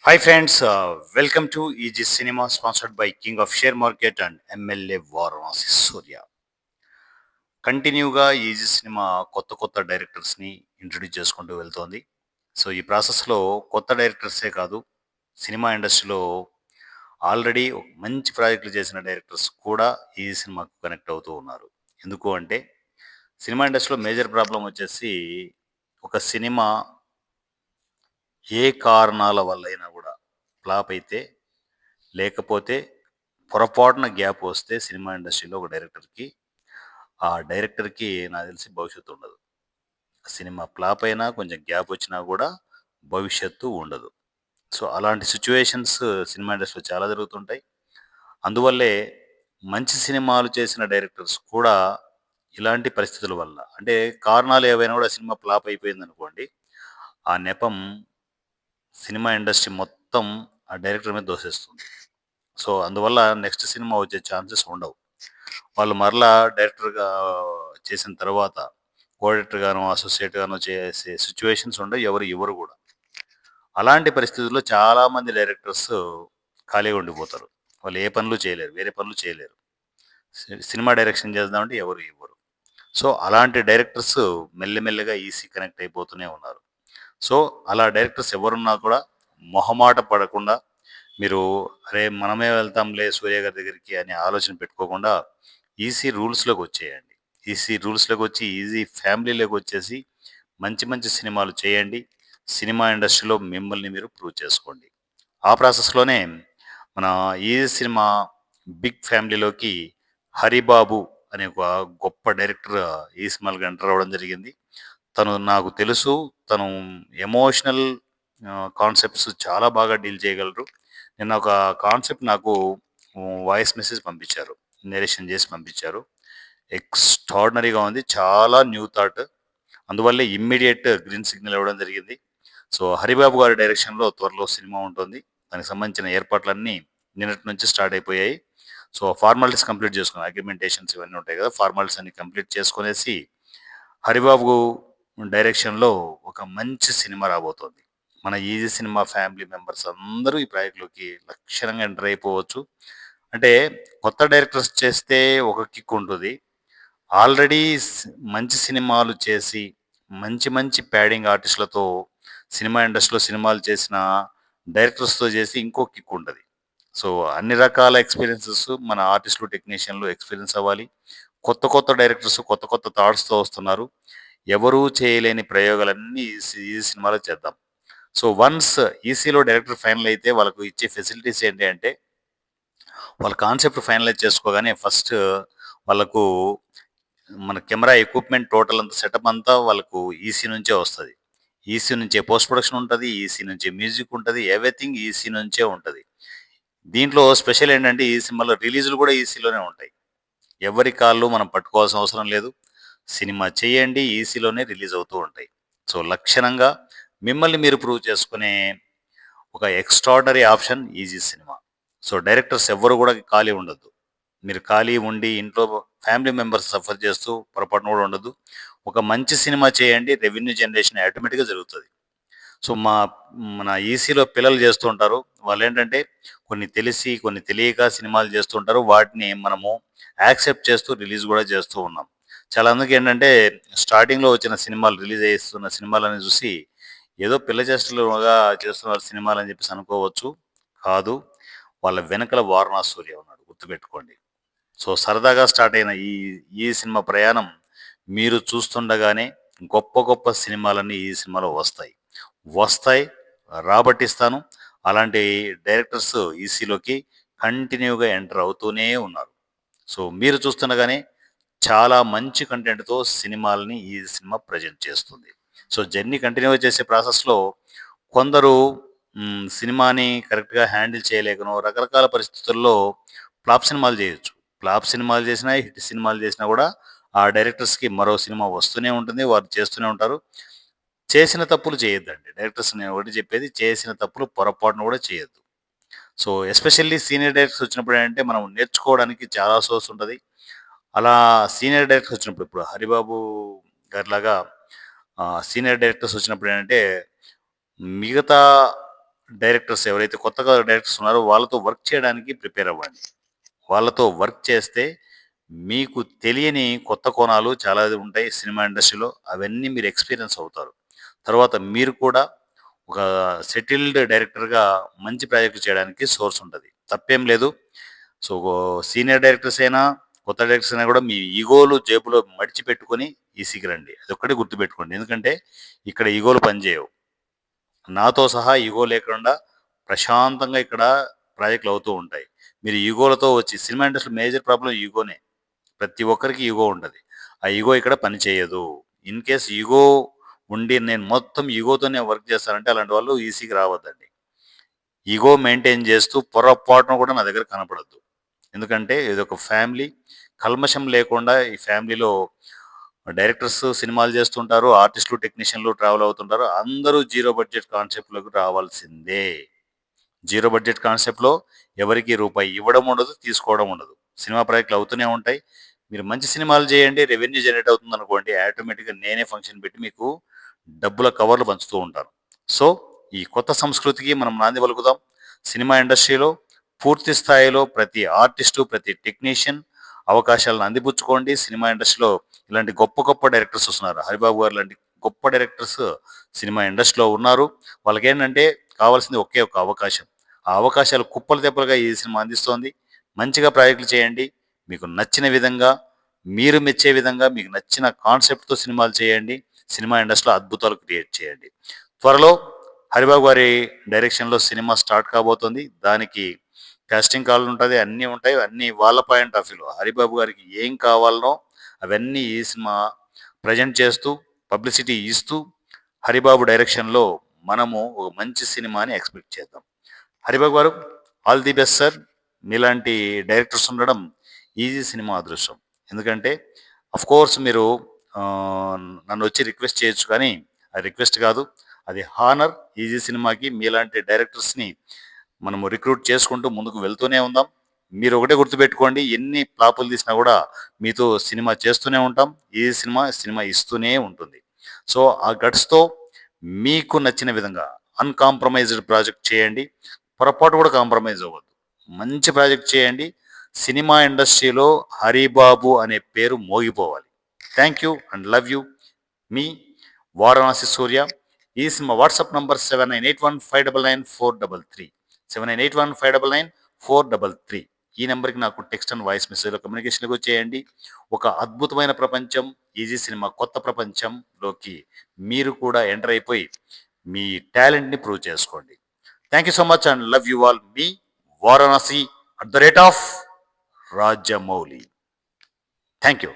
Hi friends, welcome to EG Cinema sponsored by King of Share Market and MLA Varanasi Surya. కంటిన్యూగా easy cinema కొత్త కొత్త డైరెక్టర్స్ని introduce చేసుకుంటూ వెళ్తోంది. So ఈ ప్రాసెస్లో కొత్త డైరెక్టర్సే కాదు, సినిమా ఇండస్ట్రీలో ఆల్రెడీ మంచి ప్రాజెక్టులు చేసిన డైరెక్టర్స్ కూడా ఈ సినిమాకు కనెక్ట్ అవుతూ ఉన్నారు. ఎందుకు అంటే సినిమా ఇండస్ట్రీలో మేజర్ ప్రాబ్లం వచ్చేసి ఒక సినిమా ఏ కారణాల వల్లైనా కూడా ఫ్లాప్ అయితే, లేకపోతే పొరపాటున గ్యాప్ వస్తే సినిమా ఇండస్ట్రీలో ఒక డైరెక్టర్‌కి, ఆ డైరెక్టర్‌కి నాకు తెలిసి భవిష్యత్తు ఉండదు. సినిమా ఫ్లాప్ అయినా కొంచెం గ్యాప్ వచ్చినా గూడా భవిష్యత్తు ఉండదు. సో, అలాంటి సిట్యుయేషన్స్ సినిమా ఇండస్ట్రీలో చాలా జరుగుతుంటాయి. అందువల్లే మంచి సినిమాలు చేసిన డైరెక్టర్స్ కూడా ఇలాంటి పరిస్థితుల వల్ల అంటే కారణాలు ఏవైనా గూడా సినిమా ఫ్లాప్ అయిపోయిందనుకోండి, ఆ నెపం సినిమా ఇండస్ట్రీ మొత్తం ఆ డైరెక్టర్ మీద దోసేస్తుంది. సో, అందువల్ల నెక్స్ట్ సినిమా వచ్చే ఛాన్సెస్ ఉండవు. వాళ్ళు మరలా డైరెక్టర్‌గా చేసిన తర్వాత కో డైరెక్టర్‌గానో, అసోసియేట్‌గానో చేసే సిట్యుయేషన్స్ ఉండవు. ఎవరు ఇవ్వరు గూడా. అలాంటి పరిస్థితుల్లో చాలామంది డైరెక్టర్స్ ఖాళీగా ఉండిపోతారు. వాళ్ళు ఏ పనులు చేయలేరు. వేరే పనులు చేయలేరు. సినిమా డైరెక్షన్ చేద్దామంటే ఎవరు ఇవ్వరు. సో, అలాంటి డైరెక్టర్స్ మెల్లిమెల్లిగా ఈసీ కనెక్ట్ అయిపోతూనే ఉన్నారు. సో, అలా డైరెక్టర్స్ ఎవరున్నా కూడా మొహమాట పడకుండా మీరు అరే! మనమే వెళ్తాంలే సూర్య గారి దగ్గరికి అనే ఆలోచన పెట్టుకోకుండా ఈసీ రూల్స్‌లోకొచ్చేయండి. ఈసీ రూల్స్‌లోకొచ్చి ఈజీ ఫ్యామిలీలోకొచ్చేసి మంచి మంచి సినిమాలు చేయండి. సినిమా ఇండస్ట్రీలో మిమ్మల్ని మీరు ప్రూవ్ చేసుకోండి. ఆ ప్రాసెస్‌లోనే మన ఈజీ సినిమా బిగ్ ఫ్యామిలీలోకి 'హరిబాబు' అనే ఒక గొప్ప డైరెక్టర్ ఈ సినిమాలకి ఎంటర్ అవ్వడం జరిగింది. తను నాకు తెలుసు. తను ఎమోషనల్ కాన్సెప్ట్స్ చాలా బాగా డీల్ చేయగలరు. నిన్న ఒక కాన్సెప్ట్ నాకు వాయిస్ మెసేజ్ పంపించారు. నరేషన్ చేసి పంపించారు. ఎక్స్‌ట్రార్డినరీగా ఉంది. చాలా న్యూ థాట్. అందువల్లే ఇమ్మీడియేట్ గ్రీన్ సిగ్నల్ ఇవ్వడం జరిగింది. సో, 'హరిబాబు' గారి డైరెక్షన్‌లో త్వరలో సినిమా ఉంటుంది. దానికి సంబంధించిన ఏర్పాట్లన్నీ నిన్నటి నుంచి స్టార్ట్ అయిపోయాయి. సో, ఫార్మాలిటీస్ కంప్లీట్ చేసుకున్నాం. అగ్రిమెంటేషన్స్ ఇవన్నీ ఉంటాయి కదా! ఫార్మాలిటీస్ అన్ని కంప్లీట్ చేసుకొనేసి 'హరిబాబు' డైరెక్షన్‌లో ఒక మంచి సినిమా రాబోతోంది. మన ఈజీ సినిమా ఫ్యామిలీ మెంబర్స్ అందరూ ఈ ప్రాజెక్ట్‌లోకి లక్షణంగా ఎంటర్ అయిపోవచ్చు. అంటే కొత్త డైరెక్టర్స్ చేస్తే ఒక కిక్ ఉంటది. ఆల్రెడీ మంచి సినిమాలు చేసి, మంచి మంచి ప్యాడింగ్ ఆర్టిస్ట్‌లతో సినిమా ఇండస్ట్రీలో సినిమాలు చేసిన డైరెక్టర్స్‌తో చేసి ఇంకో కిక్ ఉంటది. సో, అన్ని రకాల ఎక్స్‌పీరియన్సెస్ మన ఆర్టిస్ట్‌లు, టెక్నీషియన్‌లు ఎక్స్‌పీరియన్స్ అవ్వాలి. కొత్త కొత్త డైరెక్టర్స్ కొత్త కొత్త థాట్స్‌తో వస్తున్నారు. ఎవరూ చేయలేని ప్రయోగాలన్నీ ఈ సినిమాలో చేద్దాం. సో, వన్స్ ఈసీలో డైరెక్టర్ ఫైనల్ అయితే వాళ్ళకు ఇచ్చే ఫెసిలిటీస్ ఏంటి అంటే, వాళ్ళ కాన్సెప్ట్ ఫైనలైజ్ చేసుకోగానే ఫస్ట్ వాళ్ళకు మన కెమెరా ఎక్విప్‌మెంట్ టోటల్ అంతా సెటప్ అంతా వాళ్ళకు ఈసీ నుంచే వస్తది. ఈసీ నుంచే పోస్ట్ ప్రొడక్షన్ ఉంటది. ఈసీ నుంచే మ్యూజిక్ ఉంటది. ఎవ్రీథింగ్ ఈసీ నుంచే ఉంటది. దీంట్లో స్పెషల్ ఏంటంటే ఈ సినిమాలో రిలీజ్‌లు కూడా ఈసీలోనే ఉంటాయి. ఎవరి కాళ్ళు మనం పట్టుకోవాల్సిన అవసరం లేదు. సినిమా చేయండి ఈసీలోనే రిలీజ్ అవుతూ ఉంటాయి. సో, లక్షణంగా మిమ్మల్ని మీరు ప్రూవ్ చేసుకునే ఒక extraordinary option easy cinema. So, directors ఎవ్వరు గూడా ఖాళీ ఉండొద్దు. మీరు ఖాళీ ఉండి ఇంట్లో ఫ్యామిలీ మెంబర్స్ సఫర్ చేస్తూ పొరపాటున గూడా ఉండొద్దు. ఒక మంచి సినిమా చేయండి. రెవెన్యూ జనరేషన్ ఆటోమేటిక్‌గా జరుగుతది. సో, మన ఈసీలో పిల్లలు చేస్తూ ఉంటారు. వాళ్ళేంటంటే కొన్ని తెలిసి, కొన్ని తెలియక సినిమాలు చేస్తూ ఉంటారు. వాటిని మనము యాక్సెప్ట్ చేస్తూ రిలీజ్ గూడా చేస్తూ ఉన్నాం. చాలా మందికేంటంటే స్టార్టింగ్‌లో వచ్చిన సినిమాలు రిలీజ్ చేస్తున్న సినిమాలని చూసి ఏదో పిల్ల చేష్టలుగా చేస్తున్నారు సినిమాలని చెప్పేసి అనుకోవచ్చు. కాదు. వాళ్ళ వెనకాల 'వారణాసి సూర్య' ఉన్నాడు గుర్తుపెట్టుకోండి. సో, సరదాగా స్టార్ట్ అయిన ఈ సినిమా ప్రయాణం మీరు చూస్తుండగానే గొప్ప గొప్ప సినిమాలన్నీ ఈ సినిమాలో వస్తాయి. వస్తాయి. రాబట్టిస్తాను. అలాంటి డైరెక్టర్స్ ఈసీలోకి కంటిన్యూగా ఎంటర్ అవుతూనే ఉన్నారు. సో, మీరు చూస్తుండగానే చాలా మంచి కంటెంట్‌తో సినిమాలని ఈ సినిమా ప్రెజెంట్ చేస్తుంది. సో, జర్నీ కంటిన్యూ‌గా చేసే ప్రాసెస్‌లో కొందరు సినిమాని కరెక్ట్‌గా హ్యాండిల్ చేయలేకనో రకరకాల పరిస్థితుల్లో ఫ్లాప్ సినిమాలు చేయొచ్చు. ఫ్లాప్ సినిమాలు చేసినా, హిట్ సినిమాలు చేసినా గూడా ఆ డైరెక్టర్స్‌కి మరో సినిమా వస్తూనే ఉంటుంది. వారు చేస్తూనే ఉంటారు. చేసిన తప్పులు చేయొద్దండి. డైరెక్టర్స్ నేను ఒకటి చెప్పేది చేసిన తప్పులు పొరపాటున కూడా చేయొద్దు. సో, ఎస్పెషల్లీ సీనియర్ డైరెక్టర్స్ వచ్చినప్పుడు ఏంటంటే మనం నేర్చుకోవడానికి చాలా సోర్స్ ఉంటది. అలా సీనియర్ డైరెక్టర్స్ వచ్చినప్పుడు ఇప్పుడు 'హరిబాబు' గారిలాగా సీనియర్ డైరెక్టర్స్ వచ్చినప్పుడు ఏంటంటే మిగతా డైరెక్టర్స్ ఎవరైతే కొత్తగా డైరెక్టర్స్ ఉన్నారో వాళ్ళతో వర్క్ చేయడానికి ప్రిపేర్ అవ్వండి. వాళ్ళతో వర్క్ చేస్తే మీకు తెలియని కొత్త కోణాలు చాలా ఉంటాయి సినిమా ఇండస్ట్రీలో. అవన్నీ మీరు ఎక్స్‌పీరియన్స్ అవుతారు. తర్వాత మీరు కూడా ఒక సెటిల్డ్ డైరెక్టర్‌గా మంచి ప్రాజెక్ట్ చేయడానికి సోర్స్ ఉంటది. తప్పేం లేదు. సో, సీనియర్ డైరెక్టర్స్ అయినా, కొత్త డైరెక్టర్స్ అయినా కూడా మీ ఇగోలు జేబులో మడిచిపెట్టుకొని ఈసీకి రండి. అదొక్కటే గుర్తుపెట్టుకోండి. ఎందుకంటే ఇక్కడ ఇగోలు పనిచేయవు. నాతో సహా ఇగో లేకుండా ప్రశాంతంగా ఇక్కడ ప్రాజెక్టులు అవుతూ ఉంటాయి. మీరు ఇగోలతో వచ్చి సినిమా ఇండస్ట్రీలో మేజర్ ప్రాబ్లమ్ ఇగోనే. ప్రతి ఒక్కరికి ఇగో ఉంటది. ఆ ఇగో ఇక్కడ పని చేయదు. ఇన్ కేస్ ఇగో ఉండి నేను మొత్తం ఇగోతోనే వర్క్ చేస్తానంటే అలాంటి వాళ్ళు ఈసీకి రావద్దండి. ఇగో మెయింటైన్ చేస్తూ పొరపాటున కూడా నా దగ్గర కనపడొద్దు. ఎందుకంటే ఇదొక ఫ్యామిలీ. కల్మషం లేకుండా ఈ ఫ్యామిలీలో డైరెక్టర్స్ సినిమాలు చేస్తుంటారు. ఆర్టిస్టులు, టెక్నీషియన్‌లు ట్రావెల్ అవుతుంటారు. అందరూ జీరో బడ్జెట్ కాన్సెప్ట్‌లోకి రావాల్సిందే. జీరో బడ్జెట్ కాన్సెప్ట్‌లో ఎవరికీ రూపాయి ఇవ్వడం ఉండదు, తీసుకోవడం ఉండదు. సినిమా ప్రాజెక్టులు అవుతూనే ఉంటాయి. మీరు మంచి సినిమాలు చేయండి, రెవెన్యూ జనరేట్ అవుతుందనుకోండి, ఆటోమేటిక్‌గా నేనే ఫంక్షన్ పెట్టి మీకు డబ్బుల కవర్లు పంచుతూ ఉంటాను. సో, ఈ కొత్త సంస్కృతికి మనం నాంది పలుకుదాం. సినిమా ఇండస్ట్రీలో పూర్తి స్థాయిలో ప్రతి ఆర్టిస్టు, ప్రతి టెక్నీషియన్ అవకాశాలను అందిపుచ్చుకోండి. సినిమా ఇండస్ట్రీలో ఇలాంటి గొప్ప గొప్ప డైరెక్టర్స్ వస్తున్నారు. హరిబాబు గారు లాంటి గొప్ప డైరెక్టర్స్ సినిమా ఇండస్ట్రీలో ఉన్నారు. వాళ్ళకేంటంటే కావాల్సింది ఒకే ఒక అవకాశం. ఆ అవకాశాలు కుప్పలు తెప్పలుగా ఈ సినిమా అందిస్తోంది. మంచిగా ప్రాజెక్టులు చేయండి. మీకు నచ్చిన విధంగా, మీరు మెచ్చే విధంగా, మీకు నచ్చిన కాన్సెప్ట్‌తో సినిమాలు చేయండి. సినిమా ఇండస్ట్రీలో అద్భుతాలు క్రియేట్ చేయండి. త్వరలో హరిబాబు గారి డైరెక్షన్‌లో సినిమా స్టార్ట్ కాబోతుంది. దానికి కాస్టింగ్ కాల్ ఉంటది. అన్నీ ఉంటాయి. అన్నీ వాళ్ళ పాయింట్ ఆఫ్ వ్యూలో హరిబాబు గారికి ఏం కావాలనో అవన్నీ ఈ సినిమా ప్రజెంట్ చేస్తూ, పబ్లిసిటీ ఇస్తూ, హరిబాబు డైరెక్షన్‌లో మనము ఒక మంచి సినిమాని ఎక్స్‌పెక్ట్ చేద్దాం. హరిబాబు గారు, ఆల్ ది బెస్ట్ సార్. మీలాంటి డైరెక్టర్స్ ఉండడం ఈజీ సినిమా అదృష్టం. ఎందుకంటే ఆఫ్‌కోర్స్ మీరు నన్నొచ్చి రిక్వెస్ట్ చేయొచ్చు కానీ, అది రిక్వెస్ట్ కాదు. అది హానర్. ఈజీ సినిమాకి మీలాంటి డైరెక్టర్స్‌ని మనము రిక్రూట్ చేసుకుంటూ ముందుకు వెళ్తూనే ఉందాం. మీరు ఒకటే గుర్తుపెట్టుకోండి, ఎన్ని ఫ్లాపులు తీసినా కూడా మీతో సినిమా చేస్తూనే ఉంటాం. ఈ సినిమా ఇస్తూనే ఉంటుంది. సో, ఆ గట్స్‌తో మీకు నచ్చిన విధంగా అన్‌కాంప్రమైజ్డ్ ప్రాజెక్ట్ చేయండి. పొరపాటు కూడా కాంప్రమైజ్ అవ్వద్దు. మంచి ప్రాజెక్ట్ చేయండి. సినిమా ఇండస్ట్రీలో హరిబాబు అనే పేరు మోగిపోవాలి. Thank you and love you. మీ వారణాసి సూర్య. ఈ సినిమా వాట్సాప్ నంబర్ 7981599433 7981599433. ఈ నెంబర్కి నాకు టెక్స్ట్ అండ్ వాయిస్ మెసేజ్లో కమ్యూనికేషన్కి వచ్చేయండి. ఒక అద్భుతమైన ప్రపంచం ఈజీ సినిమా కొత్త ప్రపంచంలోకి మీరు కూడా ఎంటర్ అయిపోయి మీ టాలెంట్ని ప్రూవ్ చేసుకోండి. Thank you so much and love you all. Me Varanasi @ Rajamouli. Thank you.